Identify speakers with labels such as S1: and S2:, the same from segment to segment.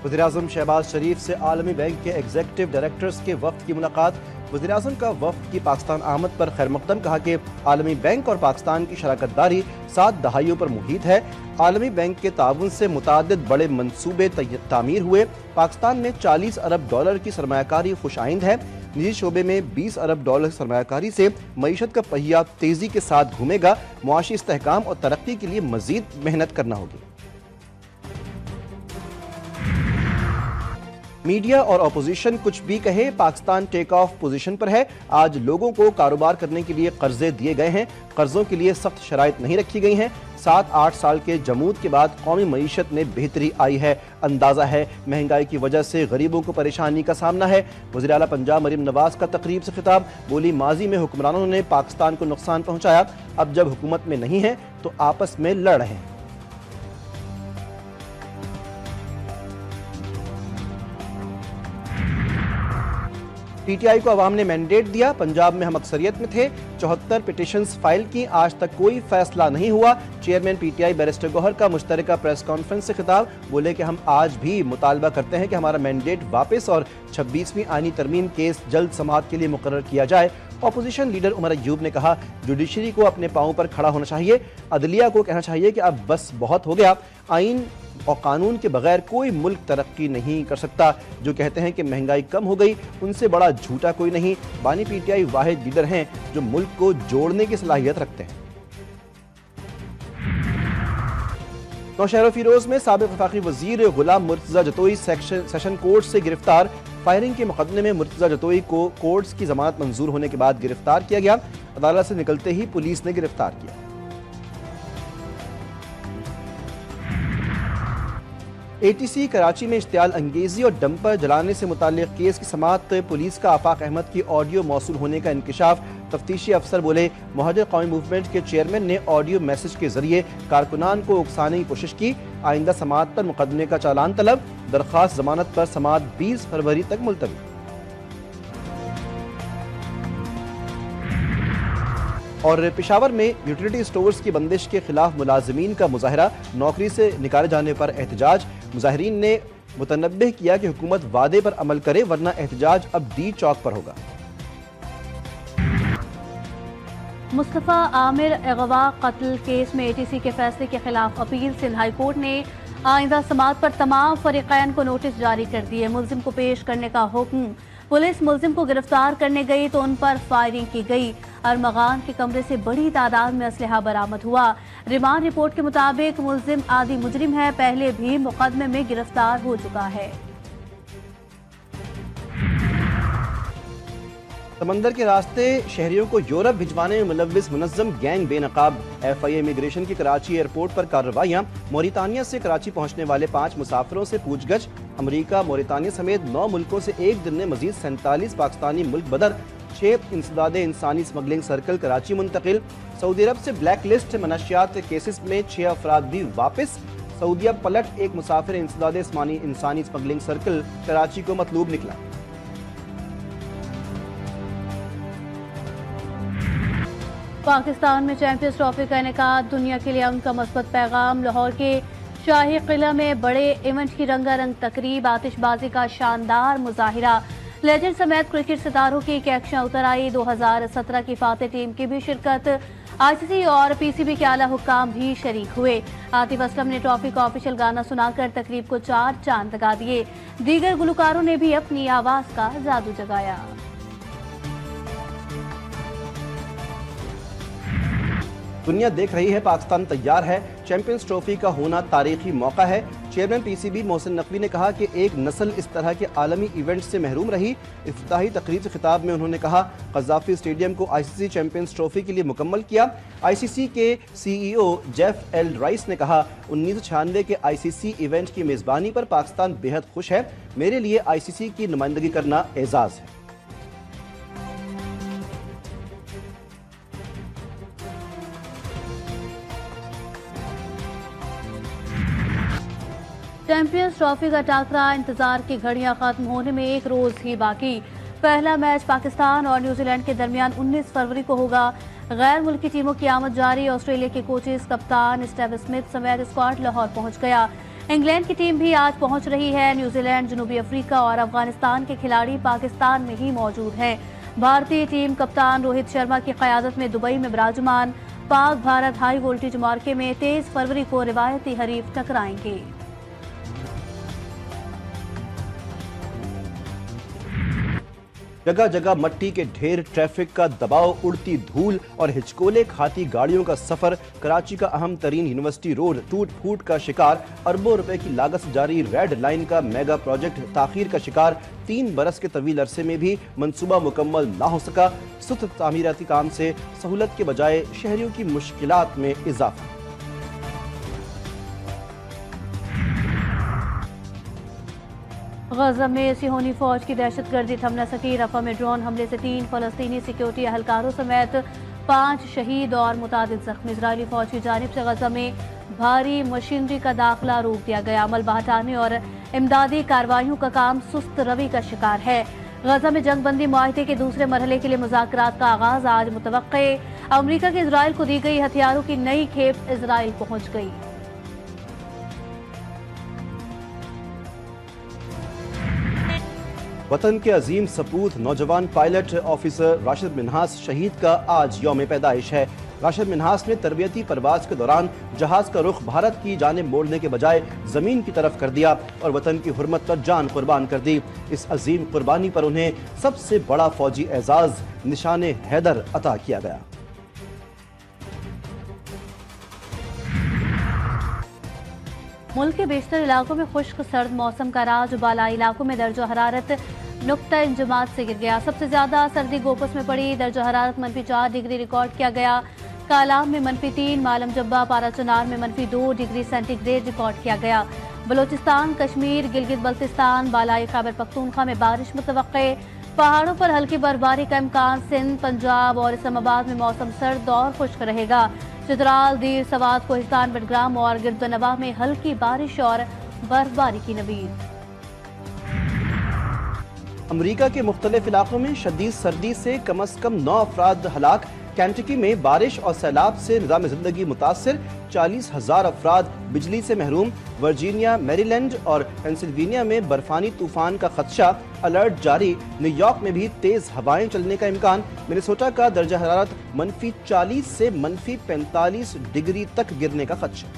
S1: वज़ीर-ए-आज़म शहबाज शरीफ से आलमी बैंक के एग्जीक्यूटिव डायरेक्टर्स के वफ्द की मुलाकात। वज़ीर-ए-आज़म का वफ्द की पाकिस्तान आमद पर खैर मकदम, कहा कि आलमी बैंक और पाकिस्तान की शराकत दारी 7 दहाइयों पर मुहित है। आलमी बैंक के ताउन से मुताद्दिद बड़े मंसूबे तामीर हुए। पाकिस्तान में 40 अरब डॉलर की सरमायाकारी खुश आइंद है। निजी शोबे में 20 अरब डॉलर सरमायाकारी से मईशत का पहिया तेजी के साथ घूमेगा। मुआशी इस्तेहकाम और तरक्की के लिए मजीद मेहनत करना होगी। मीडिया और अपोजिशन कुछ भी कहे, पाकिस्तान टेक ऑफ पोजीशन पर है। आज लोगों को कारोबार करने के लिए कर्जे दिए गए हैं। कर्जों के लिए सख्त शराइत नहीं रखी गई हैं। 7-8 साल के जमूद के बाद कौमी मईशत में बेहतरी आई है। अंदाजा है महंगाई की वजह से गरीबों को परेशानी का सामना है। वज़ीर आला पंजाब मरीम नवाज का तकरीब से खिताब, बोली माजी में हुक्मरानों ने पाकिस्तान को नुकसान पहुंचाया, अब जब हुकूमत में नहीं है तो आपस में लड़ रहे हैं। पीटीआई को अवाम ने मैंडेट दिया। पंजाब में हम अक्सरियत में थे। 74 पिटिशंस फाइल की, आज तक कोई फैसला नहीं हुआ। चेयरमैन पीटीआई बैरिस्टर गौहर का मुश्तरका प्रेस कॉन्फ्रेंस से खिताब, बोले कि हम आज भी मुतालबा करते हैं कि हमारा मैंडेट वापस और 26वीं आईनी तरमीम केस जल्द समाअत के लिए मुकर्रर किया जाए। अपोजिशन लीडर उमर अय्यूब ने कहा, जुडिशरी को अपने पांव पर खड़ा होना चाहिए। अदलिया को कहना चाहिए कि अब बस बहुत हो गया। आइन और कानून के बगैर कोई मुल्क तरक्की नहीं कर सकता। जो कहते हैं कि महंगाई कम हो गई, उनसे बड़ा झूठा कोई नहीं। बानी पीटीआई वाहिद लीडर हैं जो मुल्क को जोड़ने की सलाहियत रखते हैं। नौशहर फिरोज में साबिक वफाकी वजीर गुलाम मुर्तजा जतोई सेशन कोर्ट से गिरफ्तार। फायरिंग के मुकदमे में मुर्तजा जतोई को कोर्ट्स की जमानत मंजूर होने के बाद गिरफ्तार किया गया। अदालत से निकलते ही पुलिस ने गिरफ्तार किया। एटीसी कराची में इश्तियाल अंगेजी और डंपर जलाने से मुताल्लिक केस की समाअत। पुलिस का आफाक अहमद की ऑडियो मौसूल होने का इंकिशाफ। तफ्तीशी अफसर बोले, मुहाजिर कौमी मूवमेंट के चेयरमैन ने ऑडियो मैसेज के जरिए कारकुनान को उकसाने की कोशिश की। आइंदा समाअत पर मुकदमे का चालान तलब। दरख्वास्त जमानत पर समाअत 20 फरवरी तक मुलतवी। और पेशावर में यूटिलिटी स्टोर्स की बंदिश के खिलाफ मुलाजिमीन का मुजाहरा, नौकरी से निकाले जाने पर एहतजाज। मुजाहिरीन ने मुतनब्बिह किया कि हुकूमत वादे पर अमल करे, वरना एहतजाज अब डी चौक पर होगा।
S2: मुस्तफा आमिर अगवा कत्ल केस में एटीसी के फैसले के खिलाफ अपील। सिंध हाई कोर्ट ने आइंदा समाअत पर तमाम फरीकैन को नोटिस जारी कर दिए। मुल्जिम को पेश करने का हुक्म। पुलिस मुल्जिम को गिरफ्तार करने गई तो उन पर फायरिंग की गई। अरमगान के कमरे से बड़ी तादाद में असलहा बरामद हुआ। रिमांड रिपोर्ट के मुताबिक मुल्जिम आदि मुजरिम है, पहले भी मुकदमे में गिरफ्तार हो चुका है।
S1: समंदर के रास्ते शहरियों को यूरोप भिजवाने में मुलव्विस मुनज़्ज़म गैंग बेनकाब। FIA इमिग्रेशन की कराची एयरपोर्ट पर कार्रवाइयां। मोरितानिया से कराची पहुंचने वाले 5 मुसाफिरों से पूछगछ। अमरीका, मोरितानिया समेत 9 मुल्कों से एक दिन में मजीद 47 पाकिस्तानी मुल्क बदर। 6 इंसदादे इंसानी स्मगलिंग सर्कल कराची मुंतकिल। सऊदी अरब से ब्लैक लिस्ट मनशियात केसेस में 6 अफराद भी वापस। सऊदीया पलट, एक मुसाफिर इंसदादे इंसानी स्मगलिंग सर्कल कराची को मतलूब निकला।
S2: पाकिस्तान में चैंपियंस ट्रॉफी का इनेकाद, दुनिया के लिए उनका मस्बत पैगाम। लाहौर के शाही किला में बड़े इवेंट की रंगारंग तकरीब, आतिशबाजी का शानदार मुजाहिरा। लेजेंड समेत क्रिकेट सितारों की कैक्शा उतर आई। 2017 की फातेह टीम की भी शिरकत। ICC और PCB के आला हुक्काम भी शरीक हुए। आतिफ असलम ने ट्रॉफी का ऑफिशियल गाना सुनाकर तकरीब को 4 चांद लगा दिए। दीगर गुलकारों ने भी अपनी आवाज का जादू जगाया।
S1: दुनिया देख रही है, पाकिस्तान तैयार है। चैंपियंस ट्रॉफी का होना तारीखी मौका है। चेयरमैन PCB मोहसिन नकवी ने कहा कि एक नस्ल इस तरह के आलमी इवेंट से महरूम रही। इफ्तिताही तकरीब से खिताब में उन्होंने कहा, क़ज़ाफ़ी स्टेडियम को ICC चैंपियंस ट्रॉफी के लिए मुकम्मल किया। ICC के CEO जेफ एल राइस ने कहा, 1996 के ICC इवेंट की मेज़बानी पर पाकिस्तान बेहद खुश है। मेरे लिए ICC की नुमाइंदगी करना एजाज़ है।
S2: चैंपियंस ट्रॉफी का टाकरा, इंतजार की घड़ियां खत्म होने में एक रोज ही बाकी। पहला मैच पाकिस्तान और न्यूजीलैंड के दरमियान 19 फरवरी को होगा। गैर मुल्की टीमों की आमद जारी। ऑस्ट्रेलिया के कोचेस, कप्तान स्टीव स्मिथ समेत स्क्वाड लाहौर पहुंच गया। इंग्लैंड की टीम भी आज पहुंच रही है। न्यूजीलैंड, जनूबी अफ्रीका और अफगानिस्तान के खिलाड़ी पाकिस्तान में ही मौजूद हैं। भारतीय टीम कप्तान रोहित शर्मा की क़यादत में दुबई में विराजमान। पाक भारत हाई वोल्टेज मार्के में 23 फरवरी को रिवायती हरीफ टकराएंगे।
S1: जगह जगह मट्टी के ढेर, ट्रैफिक का दबाव, उड़ती धूल और हिचकोले खाती गाड़ियों का सफर। कराची का अहम तरीन यूनिवर्सिटी रोड टूट फूट का शिकार। अरबों रुपए की लागत से जारी रेड लाइन का मेगा प्रोजेक्ट ताखीर का शिकार। 3 बरस के तवील अरसे में भी मंसूबा मुकम्मल ना हो सका। सुस्त तामीराती काम से सहूलत के बजाय शहरियों की मुश्किलात में इजाफा।
S2: गजा में सिहोनी फौज की दहशतगर्दी थम न सकी। रफा में ड्रोन हमले से 3 फलस्तीनी सिक्योरिटी एहलकारों समेत 5 शहीद और मुतादिद जख्मी। इजरायली फौज की जानिब से गजा में भारी मशीनरी का दाखिला रोक दिया गया। मलबा हटाने और इमदादी कार्रवाइयों का काम सुस्त रवि का शिकार है। गजा में जंगबंदी मुआहदे के दूसरे मरहले के लिए मुज़ाकरात का आगाज आज मुतवक्के। अमरीका के इजराइल को दी गई हथियारों की नई खेप इजराइल पहुंच गई।
S1: वतन के अजीम सपूत नौजवान पायलट ऑफिसर राशिद मिन्हास शहीद का आज यौम पैदाइश है। राशिद मिन्हास ने तरबियती परवाज के दौरान जहाज का रुख भारत की जानिब मोड़ने के बजाय जमीन की तरफ कर दिया और वतन की हुर्मत पर जान कुर्बान कर दी। इस अजीम कुर्बानी पर उन्हें सबसे बड़ा फौजी एजाज निशाने हैदर अता किया गया।
S2: मुल्क के बेशतर इलाकों में खुश्क सर्द मौसम का राज। बालाई इलाकों में दर्जो हरारत नुक्ता इंजमात से गिर गया। सबसे ज्यादा सर्दी गोपस में पड़ी। दर्जो हरारत -4 डिग्री रिकॉर्ड किया गया। कालाम में -3, मालम जब्बा पारा चनार में -2 डिग्री सेंटीग्रेड रिकॉर्ड किया गया। बलोचिस्तान, कश्मीर, गिलगित बल्तिस्तान, बालाई खैबर पख्तूनख्वा में बारिश मुतवक्के। पहाड़ों पर हल्की बर्फबारी का इम्कान। सिंध, पंजाब और इस्लामाबाद में मौसम सर्द और खुश्क रहेगा। चित्राल, दीर, सवात, कोहिस्तान, बडग्राम और गिरदनवा में हल्की बारिश और बर्फबारी की नवीद।
S1: अमरीका के मुख्तलिफ इलाकों में शदीद सर्दी से कम अज कम 9 अफराद हलाक। कैंटकी में बारिश और सैलाब से निज़ाम ज़िंदगी मुतासर। 40,000 अफराद बिजली से महरूम। वर्जीनिया, मैरीलैंड और पेंसिल्वेनिया में बर्फानी तूफान का खदशा। अलर्ट जारी। न्यूयॉर्क में भी तेज हवाएं चलने का इम्कान। मिनेसोटा का दर्जा हरारत -40 से -45 डिग्री तक गिरने का खदशा।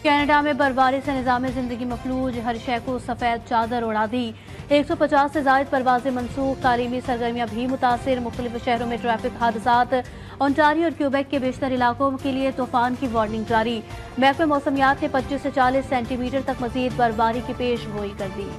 S2: कनाडा में बर्फबारी से निज़ाम ज़िंदगी मफलूज। हर शय को सफ़ेद चादर उड़ा दी। 150 से ज़ायद परवाजें मनसूख। तालीमी सरगर्मियाँ भी मुतासिर। मुख्तलिफ शहरों में ट्रैफिक हादसात। ओंटारियो और क्यूबेक के बेशतर इलाकों के लिए तूफान की वार्निंग जारी। महकमे मौसमियात ने 25 से 40 सेंटीमीटर तक मजीद बर्फबारी की पेश गोई कर दी।